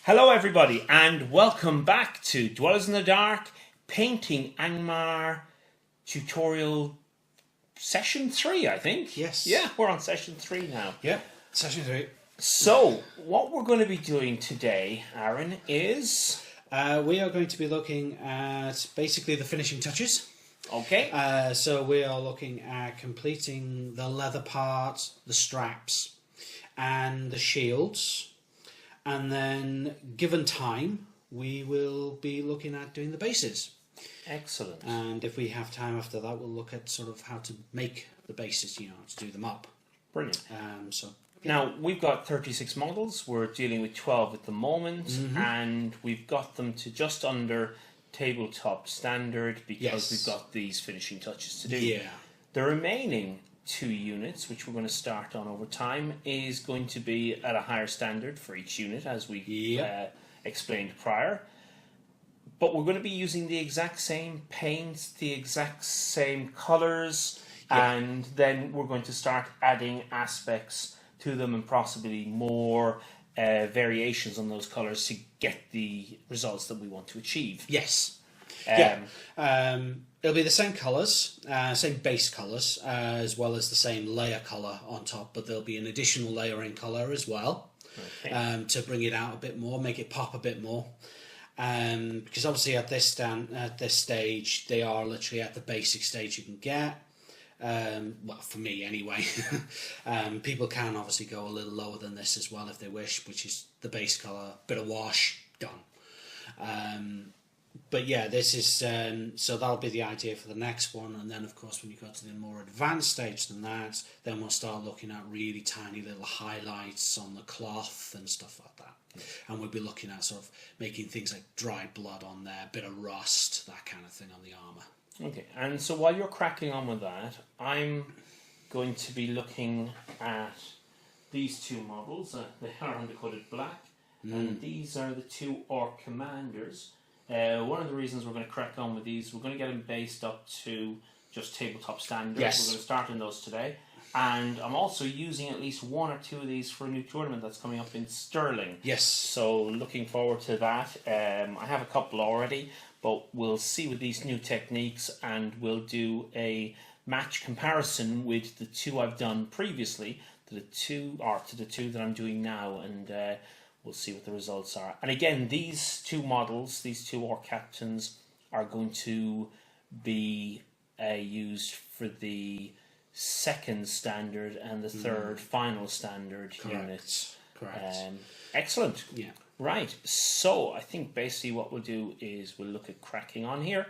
Hello everybody and welcome back to Dwellers in the Dark Painting Angmar tutorial session 3, I think. Yes. Yeah, we're on session 3 now. Yep, session 3. So, what we're going to be doing today, Aaron, is... we are going to be looking at basically the finishing touches. Okay. So we are looking at completing the leather part, the straps, and the shields. And then, given time, we will be looking at doing the bases. Excellent. And if we have time after that, we'll look at sort of how to make the bases, to do them up. Brilliant. So now, we've got 36 models. We're dealing with 12 at the moment. And we've got them to just under tabletop standard because we've got these finishing touches to do. Yeah. The remaining 2 units, which we're going to start on over time, is going to be at a higher standard for each unit, as we explained prior. But we're going to be using the exact same paints, the exact same colours, and then we're going to start adding aspects to them and possibly more variations on those colours to get the results that we want to achieve. Yes. It'll be the same colours, same base colours, as well as the same layer colour on top, but there'll be an additional layering colour as well, to bring it out a bit more, make it pop a bit more. Because obviously at this stage, they are literally at the basic stage you can get. Well, for me anyway. People can obviously go a little lower than this as well if they wish, which is the base colour, bit of wash, done. But yeah, this is so that'll be the idea for the next one, and then of course when you go to the more advanced stage than that, then we'll start looking at really tiny little highlights on the cloth and stuff like that. And we'll be looking at sort of making things like dried blood on there, a bit of rust, that kind of thing on the armour. Okay, and so while you're cracking on with that, I'm going to be looking at these 2 models. They are undercoated black, and these are the 2 Orc Commanders. One of the reasons we're going to crack on with these, we're going to get them based up to just tabletop standards. Yes. We're going to start on those today. And I'm also using at least 1 or 2 of these for a new tournament that's coming up in Stirling. Yes. So looking forward to that. I have a couple already, but we'll see with these new techniques and we'll do a match comparison with the 2 I've done previously to the 2 that I'm doing now, and we'll see what the results are. And again, these 2 models, these 2 Orc Captains, are going to be used for the 2nd standard and the 3rd final standard units. Correct. Excellent. Yeah. Right. So I think basically what we'll do is we'll look at cracking on here.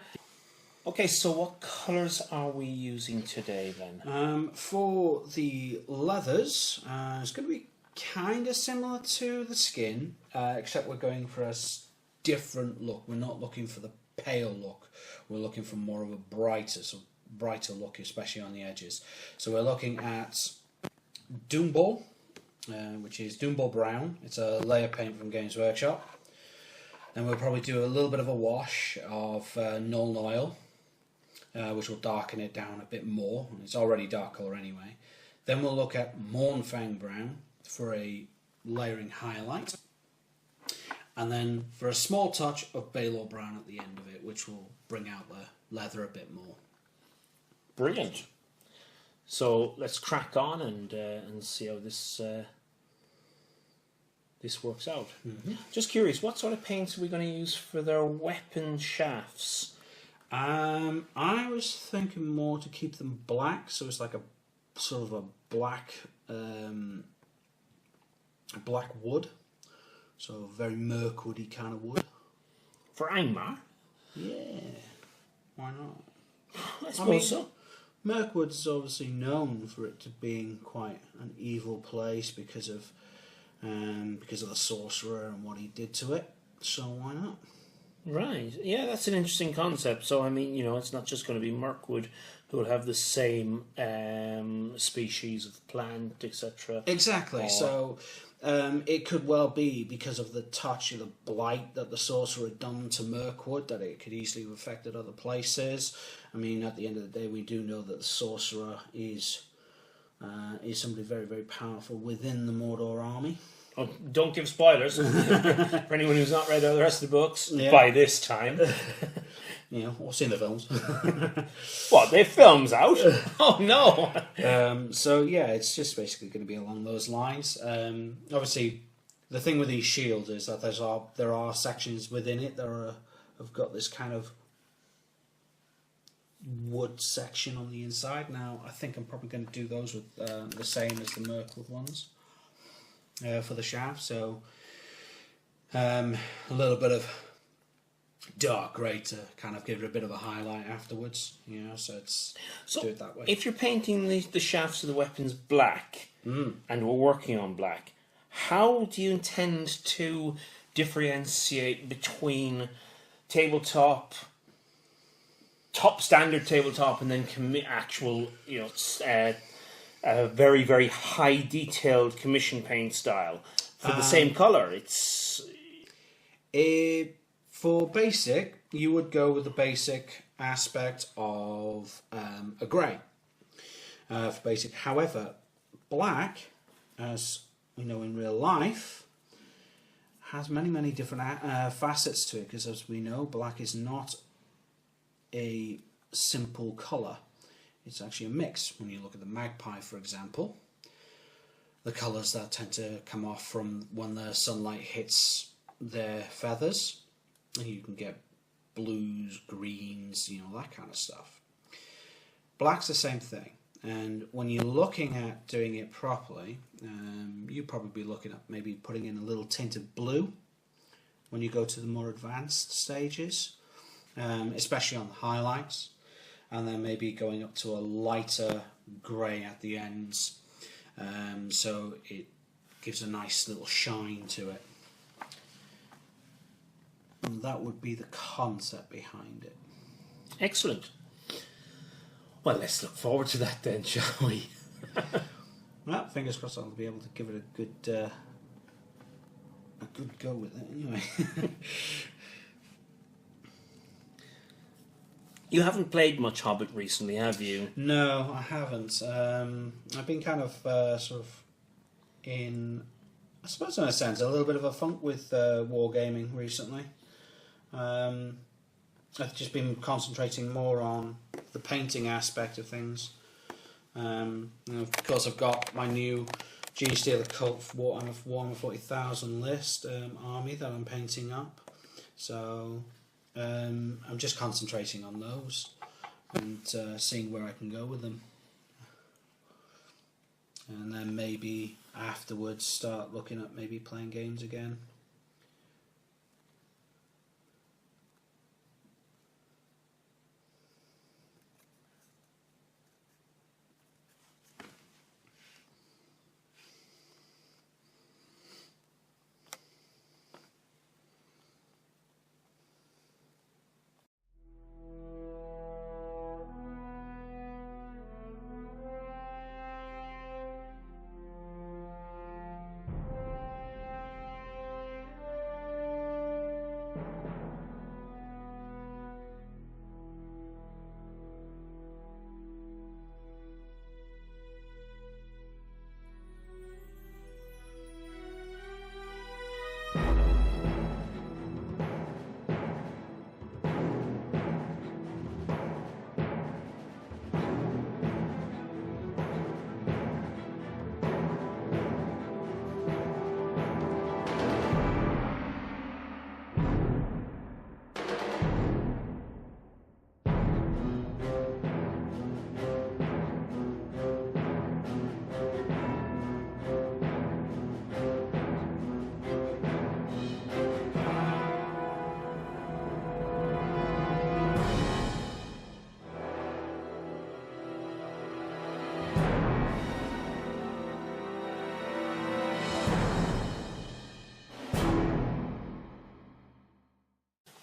Okay, so what colours are we using today then? For the leathers, it's going to be kind of similar to the skin, except we're going for a different look. We're not looking for the pale look. We're looking for more of a brighter look, especially on the edges. So we're looking at Doomball, which is Doomball Brown. It's a layer paint from Games Workshop. Then we'll probably do a little bit of a wash of Nuln Oil, which will darken it down a bit more. It's already dark colour anyway. Then we'll look at Mournfang Brown for a layering highlight, and then for a small touch of Baylor Brown at the end of it, which will bring out the leather a bit more. Brilliant. So let's crack on and see how this works out. Just curious, what sort of paints are we going to use for their weapon shafts? I was thinking more to keep them black, so it's like a sort of a black wood, so very Mirkwoody kind of wood. For Angmar? Yeah, why not? I suppose so. Mirkwood's obviously known for it to being quite an evil place because of the sorcerer and what he did to it. So why not? Right. Yeah, that's an interesting concept. So I mean, it's not just going to be Mirkwood who will have the same species of plant, etc. Exactly. So it could well be because of the touch of the blight that the sorcerer had done to Mirkwood that it could easily have affected other places. I mean, at the end of the day, we do know that the sorcerer is somebody very, very powerful within the Mordor army. Oh, don't give spoilers for anyone who's not read the rest of the books Yeah. by this time. Or seen the films. What, they films out? Oh no! So yeah, it's just basically going to be along those lines. Obviously, the thing with these shields is that there are sections within it that have got this kind of wood section on the inside. Now, I think I'm probably going to do those with the same as the Mirkwood ones for the shaft. So a little bit of dark grey to kind of give it a bit of a highlight afterwards, so do it that way. If you're painting the shafts of the weapons black, and we're working on black, how do you intend to differentiate between tabletop, top standard tabletop, and then actual, very, very high detailed commission paint style for the same colour? For basic, you would go with the basic aspect of a grey for basic. However, black, as we know in real life, has many, many different facets to it, because as we know, black is not a simple colour. It's actually a mix. When you look at the magpie, for example, the colours that tend to come off from when the sunlight hits their feathers, and you can get blues, greens, that kind of stuff. Black's the same thing, and when you're looking at doing it properly, you'd probably be looking at maybe putting in a little tint of blue when you go to the more advanced stages, especially on the highlights, and then maybe going up to a lighter grey at the ends, so it gives a nice little shine to it. And that would be the concept behind it. Excellent. Well, let's look forward to that then, shall we? Well, fingers crossed I'll be able to give it a good go with it anyway. You haven't played much Hobbit recently, have you? No, I haven't. I've been kind of sort of in, I suppose in a sense, a little bit of a funk with wargaming recently. I've just been concentrating more on the painting aspect of things. Of course, I've got my new Gene Stealer Cult Warhammer 40,000 list army that I'm painting up. So I'm just concentrating on those and seeing where I can go with them. And then maybe afterwards start looking at maybe playing games again.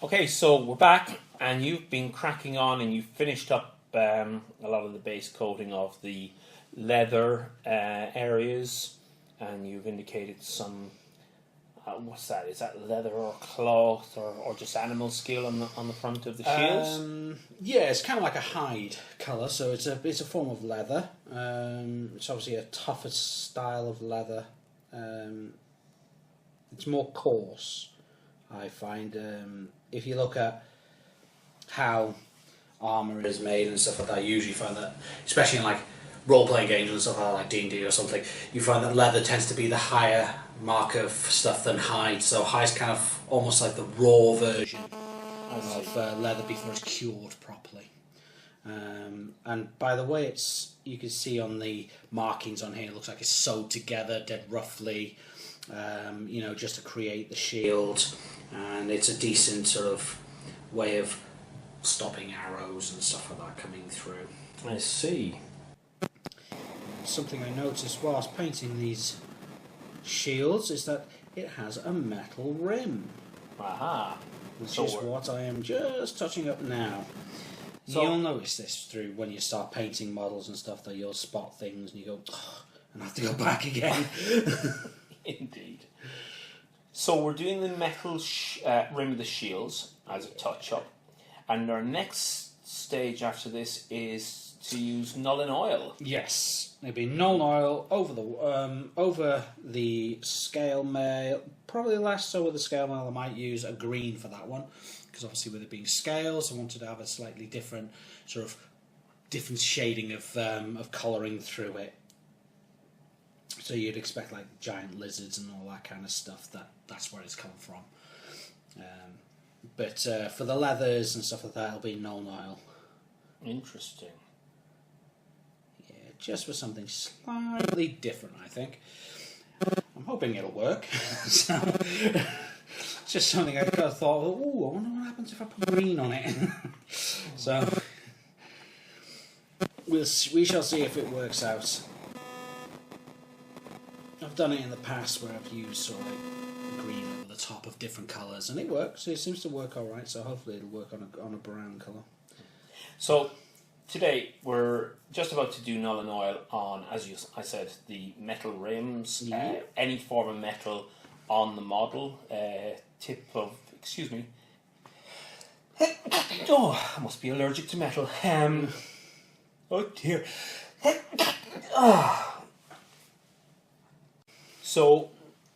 Okay, so we're back, and you've been cracking on, and you've finished up a lot of the base coating of the leather areas, and you've indicated some. What's that? Is that leather or cloth or just animal skin on the front of the shields? Yeah, it's kind of like a hide colour, so it's a form of leather. It's obviously a tougher style of leather it's more coarse. I find if you look at how armour is made and stuff like that, you usually find that, especially in like role-playing games and stuff like D&D or something, you find that leather tends to be the higher mark of stuff than hide. So hide's kind of almost like the raw version of leather before it's cured properly. And by the way, you can see on the markings on here, it looks like it's sewed together dead roughly, just to create the shield, and it's a decent sort of way of stopping arrows and stuff like that coming through. I see. Something I noticed whilst painting these shields is that it has a metal rim. Aha. Which is what I am just touching up now. So you'll notice this through when you start painting models and stuff, that you'll spot things and you go, oh, and I have to go back again. Indeed. So we're doing the metal rim of the shields as a touch-up. And our next stage after this is to use Nuln Oil. Yes, it'd be Nuln Oil over the scale mail. Probably less so with the scale mail. I might use a green for that one, because obviously with it being scales, I wanted to have a slightly different shading of colouring through it. So you'd expect like giant lizards and all that kind of stuff. That's where it's come from. But for the leathers and stuff like that, it'll be Nuln Oil. Interesting. Yeah, just for something slightly different, I think. I'm hoping it'll work. So, it's just something I kind of thought, oh, I wonder what happens if I put green on it. So, we shall see if it works out. I've done it in the past where I've used sort of like green over the top of different colours, and it works. It seems to work all right. So hopefully it'll work on a brown colour. So today we're just about to do Nuln Oil on, as I said, the metal rims, any form of metal on the model. Tip of, excuse me. Oh, I must be allergic to metal. Oh dear. So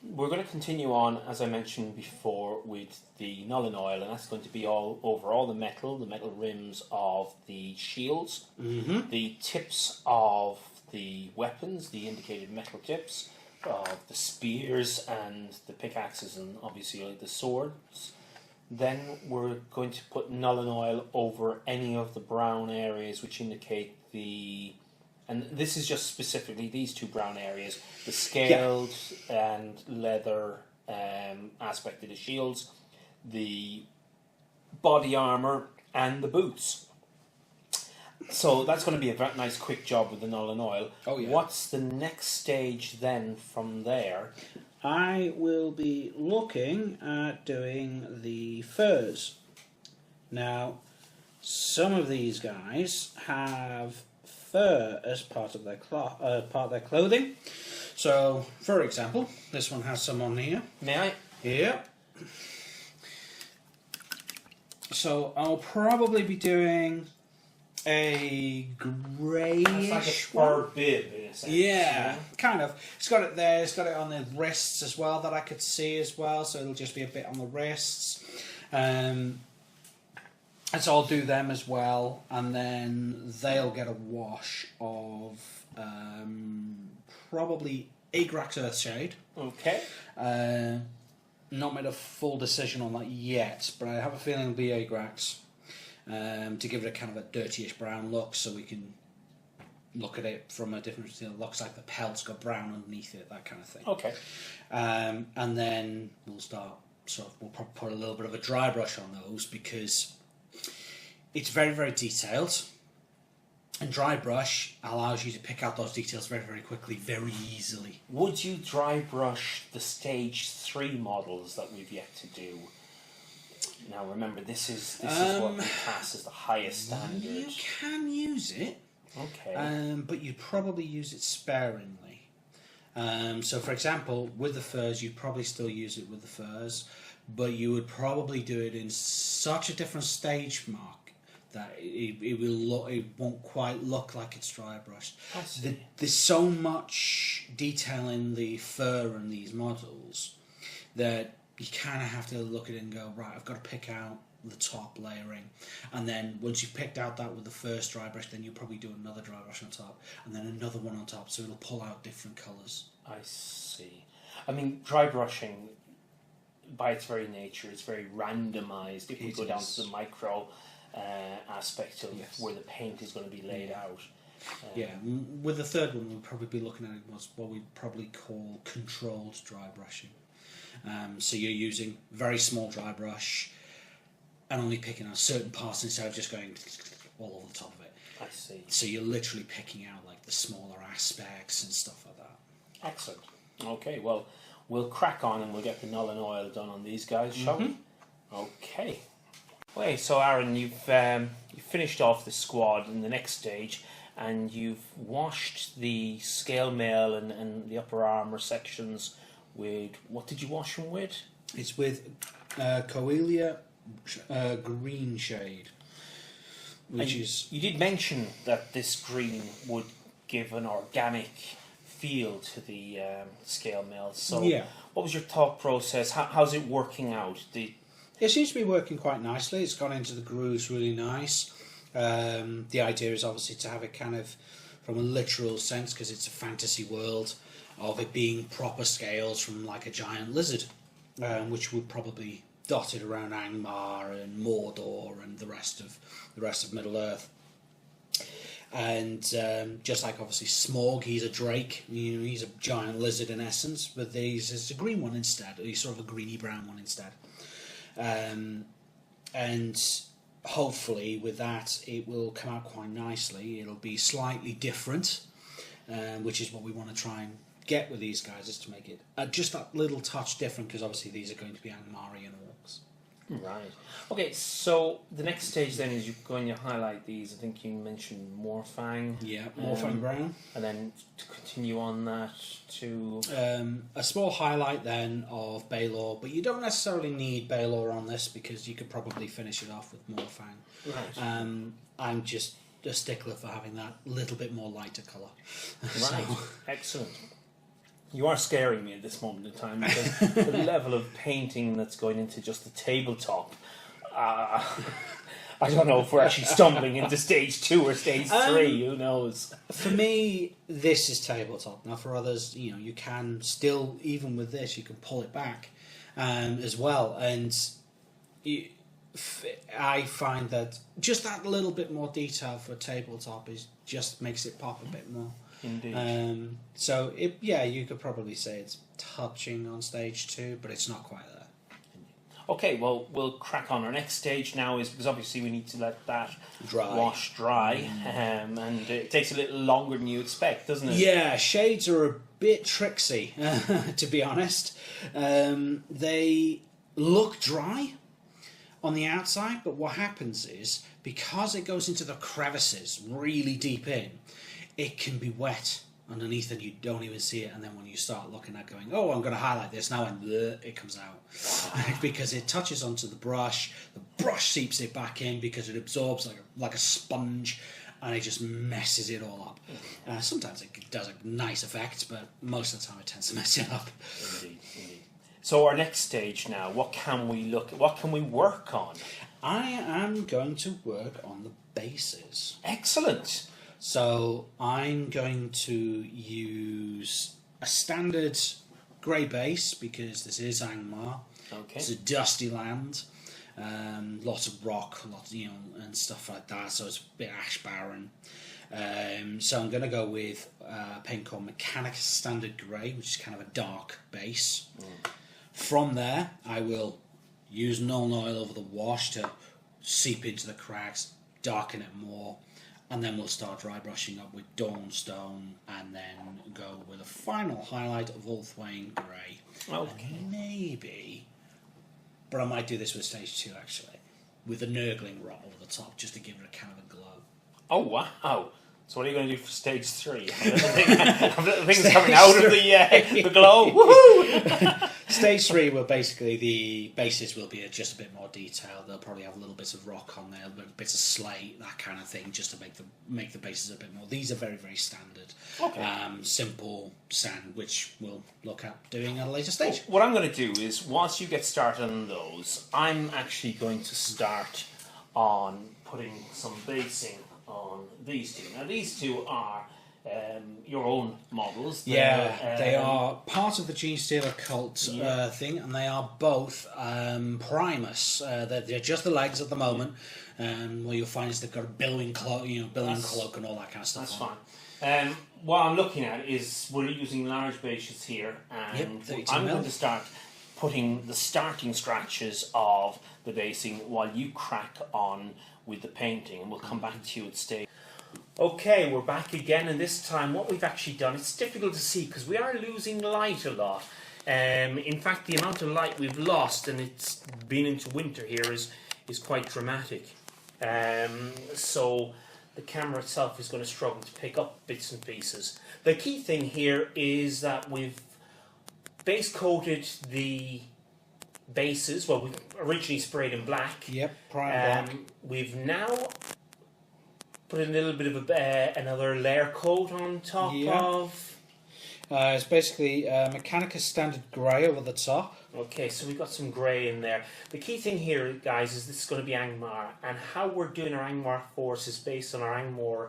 we're going to continue on, as I mentioned before, with the Nuln Oil, and that's going to be all over all the metal rims of the shields, the tips of the weapons, the indicated metal tips of the spears and the pickaxes, and obviously the swords. Then we're going to put Nuln Oil over any of the brown areas which indicate the... And this is just specifically these two brown areas, the scaled and leather aspect of the shields, the body armour, and the boots. So that's going to be a very nice quick job with the Nuln Oil. Oh, yeah. What's the next stage then from there? I will be looking at doing the furs. Now, some of these guys have fur as part of their clothing. So, for example, this one has some on here. May I? Yeah. So I'll probably be doing a greyish It's like a fur bib in a sense. Yeah, kind of. It's got it there. It's got it on the wrists as well that I could see as well. So it'll just be a bit on the wrists. And so I'll do them as well, and then they'll get a wash of probably Agrax Earthshade. Okay. Not made a full decision on that yet, but I have a feeling it'll be Agrax to give it a kind of a dirtyish brown look, so we can look at it from a different... It looks like the pelt's got brown underneath it, that kind of thing. Okay. And then we'll start... we'll probably put a little bit of a dry brush on those, because it's very, very detailed, and dry brush allows you to pick out those details very, very quickly, very easily. Would you dry brush the stage 3 models that we've yet to do? Now remember, this is what we pass as the highest standard. You can use it, okay, but you'd probably use it sparingly. So for example, with the furs, you'd probably still use it with the furs, but you would probably do it in such a different stage mark that it won't quite look like it's dry brushed. There's so much detail in the fur in these models that you kind of have to look at it and go, right, I've got to pick out the top layering, and then once you've picked out that with the first dry brush, then you'll probably do another dry brush on top, and then another one on top, so it'll pull out different colours. I see. I mean, dry brushing, by its very nature, is very randomised. If we go down to the micro aspect of where the paint is going to be laid out. With the third one, we'll probably be looking at what we probably call controlled dry brushing. So you're using very small dry brush and only picking out certain parts instead of just going all over the top of it. I see. So you're literally picking out like the smaller aspects and stuff like that. Excellent. Okay, well, we'll crack on and we'll get the null and oil done on these guys, shall we? Okay. Okay, so Aaron, you've finished off the squad in the next stage, and you've washed the scale mail and the upper armour sections with, what did you wash them with? It's with Coelia green shade, which is... You did mention that this green would give an organic feel to the scale mail. So what was your thought process? How's it working out? It seems to be working quite nicely. It's gone into the grooves really nice. The idea is obviously to have it kind of from a literal sense, because it's a fantasy world, of it being proper scales from like a giant lizard, which would probably dotted around Angmar and Mordor and the rest of Middle Earth. And just like obviously Smaug, he's a drake, he's a giant lizard in essence, but there's a green one instead, he's sort of a greeny brown one instead. And hopefully with that it will come out quite nicely. It'll be slightly different, which is what we want to try and get with these guys, is to make it just that little touch different, because obviously these are going to be Angmarian orcs. Right. Okay, so the next stage then is you're going to highlight these. I think you mentioned Morfang. Yeah, Morfang brown. And then to continue on that to... a small highlight then of Baelor, but you don't necessarily need Baelor on this, because you could probably finish it off with Morfang. Right. I'm just a stickler for having that little bit more lighter colour. Right, excellent. You are scaring me at this moment in time, because the level of painting that's going into just the tabletop, I don't know if we're actually stumbling into stage 2 or stage 3, who knows. For me, this is tabletop. Now for others, you can still, even with this, you can pull it back as well. And I find that just that little bit more detail for tabletop just makes it pop a bit more. Indeed. So you could probably say it's touching on stage 2, but it's not quite there. Okay, well, we'll crack on. Our next stage now is, because obviously we need to let that wash dry, and it takes a little longer than you expect, doesn't it? Yeah, shades are a bit tricksy, to be honest. They look dry on the outside, but what happens is, because it goes into the crevices really deep in, it can be wet underneath and you don't even see it, and then when you start looking at going, oh, I'm going to highlight this now, and it comes out. Because it touches onto the brush seeps it back in because it absorbs like a sponge, and it just messes it all up. Sometimes it does a nice effect, but most of the time it tends to mess it up. Indeed. So our next stage now, what can we work on? I am going to work on the bases. Excellent. So I'm going to use a standard grey base, because this is Angmar. Okay. It's a dusty land, lots of rock, and stuff like that. So it's a bit ash barren. So I'm going to go with a paint called Mechanica Standard Grey, which is kind of a dark base. From there, I will use null oil over the wash to seep into the cracks, darken it more. And then we'll start dry brushing up with Dawnstone, and then go with a final highlight of Ulthwain Grey. Okay. And maybe, but I might do this with stage 2 actually, with a Nurgling rot over the top, just to give it a kind of a glow. Oh wow! So what are you going to do for stage 3? The things coming out of the glow. Woohoo! Stage 3 will basically, the bases will be just a bit more detailed. They'll probably have little bits of rock on there, little bits of slate, that kind of thing, just to make the bases a bit more. These are very, very standard, simple sand, which we'll look at doing at a later stage. What I'm going to do is, whilst you get started on those, I'm actually going to start on putting some basing on these two. Now, these two are your own models. They are part of the Gene Stealer cult thing, and they are both Primus. They're just the legs at the moment, what you'll find is they've got a billowing cloak, cloak and all that kind of stuff. That's fine. What I'm looking at is we're using large bases here, and I'm going to start putting the starting scratches of the basing while you crack on with the painting, and we'll come back to you at stage. Okay, we're back again, and this time what we've actually done, it's difficult to see because we are losing light a lot. In fact, the amount of light we've lost, and it's been into winter here, is quite dramatic. So the camera itself is going to struggle to pick up bits and pieces. The key thing here is that we've base coated the bases. Well, we originally sprayed in black. Yep, primer black. We've now put a little bit of another layer coat on top of. It's basically Mechanica standard grey over the top. Okay, so we've got some grey in there. The key thing here, guys, is this is going to be Angmar, and how we're doing our Angmar force is based on our Angmar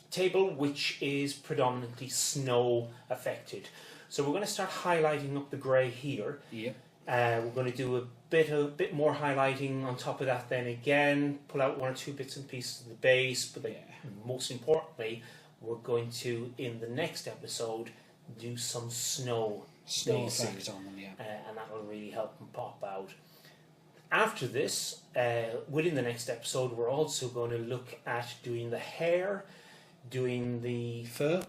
table, which is predominantly snow affected. So we're going to start highlighting up the grey here. Yep. We're going to do a bit more highlighting on top of that. Then again, pull out one or two bits and pieces of the base. But most importantly, we're going to, in the next episode, do some snow effect on them, and that will really help them pop out. After this, within the next episode, we're also going to look at doing the hair, doing the fur,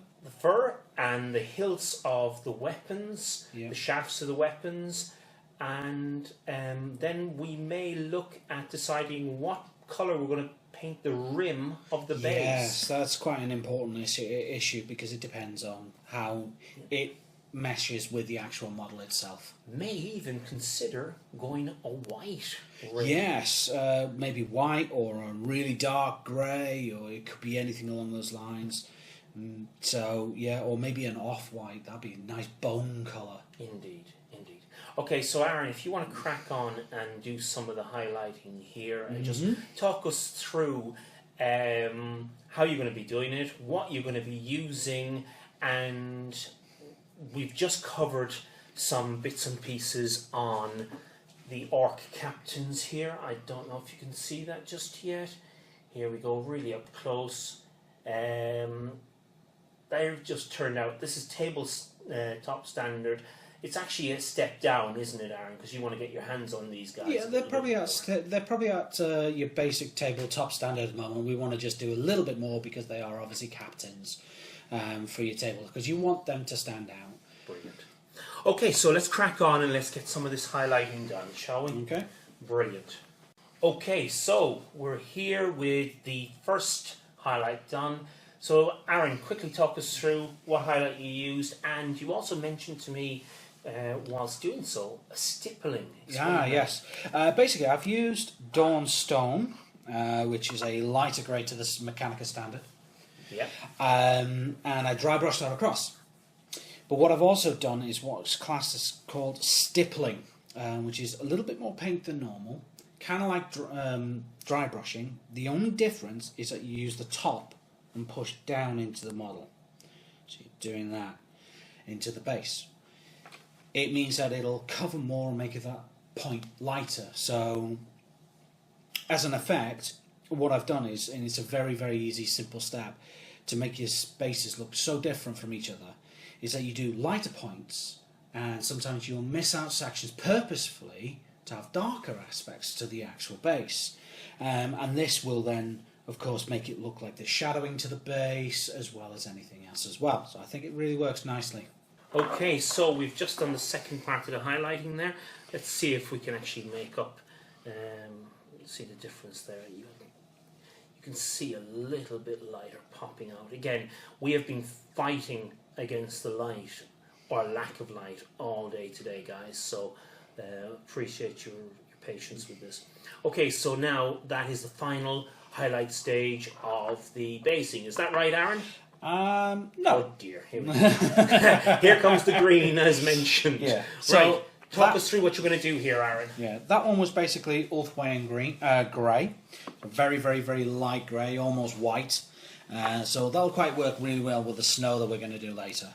and the hilts of the weapons, the shafts of the weapons, and then we may look at deciding what colour we're going to paint the rim of the base. Yes, that's quite an important issue because it depends on how it meshes with the actual model itself. May even consider going a white rim. Yes, maybe white or a really dark grey, or it could be anything along those lines. So, or maybe an off-white. That'd be a nice bone colour. Indeed. Okay, so Aaron, if you want to crack on and do some of the highlighting here and just talk us through how you're going to be doing it, what you're going to be using, and we've just covered some bits and pieces on the orc captains here. I don't know if you can see that just yet. Here we go, really up close. They've just turned out, this is tabletop standard. It's actually a step down, isn't it, Aaron? Because you want to get your hands on these guys. Yeah, they're probably at your basic tabletop standard at the moment. We want to just do a little bit more because they are obviously captains for your table, because you want them to stand out. Brilliant. Okay, so let's crack on and let's get some of this highlighting done, shall we? Okay. Brilliant. Okay, so we're here with the first highlight done. So, Aaron, quickly talk us through what highlight you used, and you also mentioned to me, whilst doing so, a stippling. Yes. Basically, I've used Dawn Stone, which is a lighter grade to this Mechanica standard. Yeah. And I dry brushed that across. But what I've also done is what's classed as called stippling, which is a little bit more paint than normal, kind of like dry brushing. The only difference is that you use the top and push down into the model. So you're doing that into the base. It means that it'll cover more and make that point lighter. So as an effect, what I've done is, and it's a very, very easy, simple step to make your bases look so different from each other, is that you do lighter points, and sometimes you'll miss out sections purposefully to have darker aspects to the actual base. And this will then, of course, make it look like there's shadowing to the base as well as anything else as well. So I think it really works nicely. Okay, so we've just done the second part of the highlighting there. Let's see if we can actually make up, see the difference there. You can see a little bit lighter popping out. Again, we have been fighting against the light or lack of light all day today, guys. So appreciate your patience with this. Okay, so now that is the final highlight stage of the basing. Is that right, Aaron? No. Oh dear. Here, here comes the green, as mentioned. Yeah. So right. Talk us through what you're going to do here, Aaron. Yeah, that one was basically all the way in grey. Very, very, very light grey, almost white. So that'll quite work really well with the snow that we're going to do later.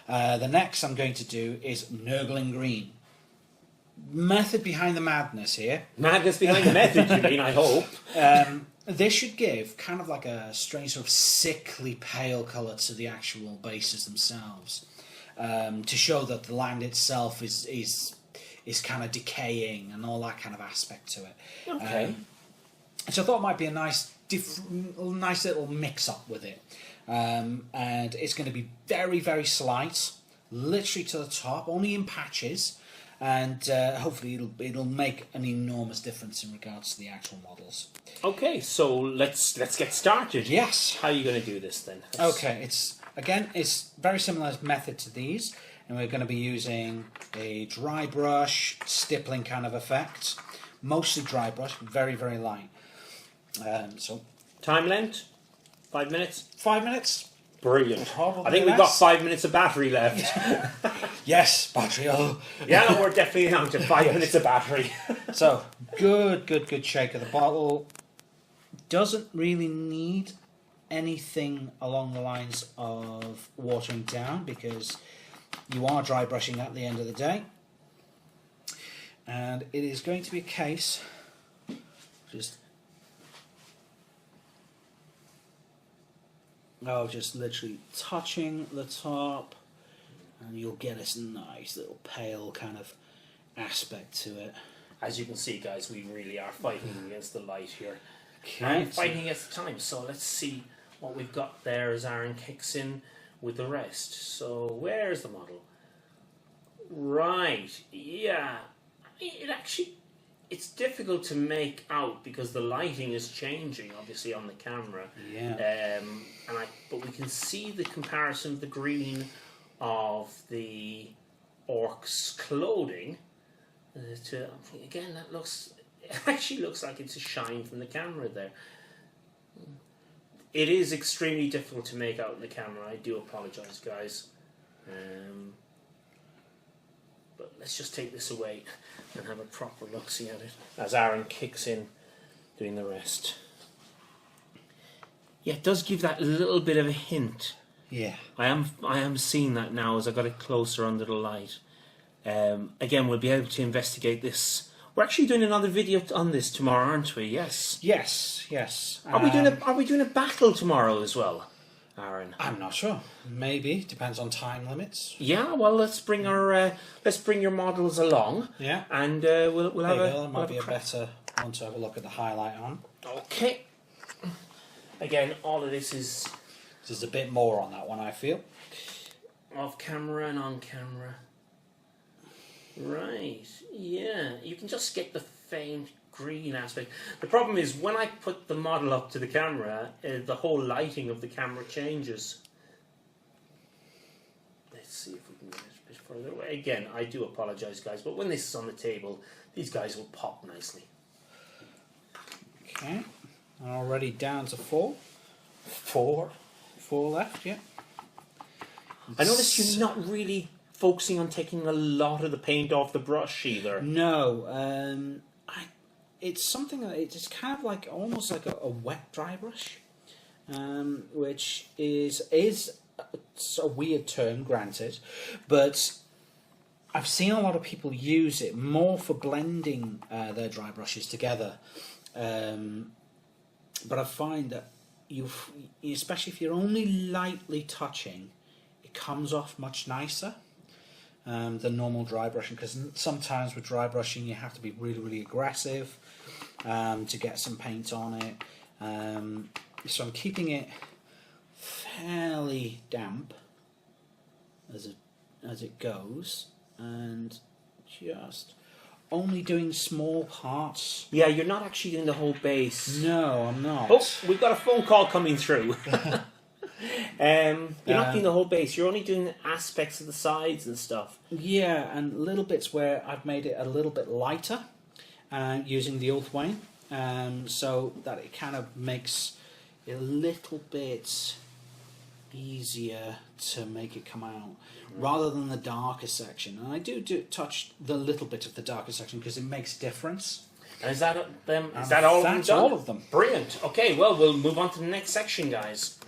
The next I'm going to do is Nurgling green. Method behind the madness here. Madness behind the method, you mean, I hope. This should give kind of like a strange sort of sickly pale colour to the actual bases themselves, to show that the land itself is kind of decaying and all that kind of aspect to it. Okay. So I thought it might be a nice little mix-up with it. And it's going to be very, very slight, literally to the top, only in patches. And hopefully it'll make an enormous difference in regards to the actual models. Okay, so let's get started. Yes. How are you going to do this then? Okay, it's very similar method to these, and we're going to be using a dry brush stippling kind of effect, mostly dry brush, very, very light. So time length 5 minutes. 5 minutes. Brilliant. Probably I think we've got 5 minutes of battery left. Yes, battery. Oh. Yeah, no, we're definitely down to 5 minutes of battery. So good shake of the bottle. Doesn't really need anything along the lines of watering down because you are dry brushing at the end of the day, and it is going to be a case just literally touching the top, and you'll get this nice little pale kind of aspect to it. As you can see, guys, we really are fighting against the light here. Okay, And fighting against the time. So let's see what we've got there as Aaron kicks in with the rest. So where's the model? Right, yeah. It's difficult to make out because the lighting is changing, obviously, on the camera. Yeah. But we can see the comparison of the green of the orc's clothing. Again, it actually looks like it's a shine from the camera there. It is extremely difficult to make out in the camera. I do apologise, guys. But let's just take this away and have a proper look-see at it as Aaron kicks in doing the rest. Yeah, it does give that little bit of a hint. Yeah. I am seeing that now as I got it closer under the light. Again, we'll be able to investigate this. We're actually doing another video on this tomorrow, aren't we? Yes. Yes. Are we doing a battle tomorrow as well, Aaron? I'm not sure. Maybe depends on time limits. Yeah. Well, let's bring your models along. Yeah. And we'll have that might be a better one to have a look at the highlight on. Okay. Again, all of this is. There's a bit more on that one, I feel. Off camera and on camera. Right, yeah. You can just get the faint green aspect. The problem is when I put the model up to the camera, the whole lighting of the camera changes. Let's see if we can get it a bit further away. Again, I do apologise, guys, but when this is on the table, these guys will pop nicely. Okay, already down to 4. 4 left, yeah. I noticed you're not really focusing on taking a lot of the paint off the brush either. No, it's something that it's kind of like almost like a wet dry brush, which is a weird term, granted, but I've seen a lot of people use it more for blending their dry brushes together. But I find that especially if you're only lightly touching, it comes off much nicer than normal dry brushing, because sometimes with dry brushing you have to be really, really aggressive to get some paint on it. So I'm keeping it fairly damp as it goes, and just only doing small parts. Yeah, you're not actually doing the whole base. No, I'm not. Oh, we've got a phone call coming through. You're not doing the whole base. You're only doing aspects of the sides and stuff. Yeah, and little bits where I've made it a little bit lighter using the old way, so that it kind of makes it a little bit easier to make it come out, rather than the darker section. And I do touch the little bit of the darker section because it makes a difference. And is that them? Is that all of them? That's all of them. Brilliant. Okay, well, we'll move on to the next section, guys.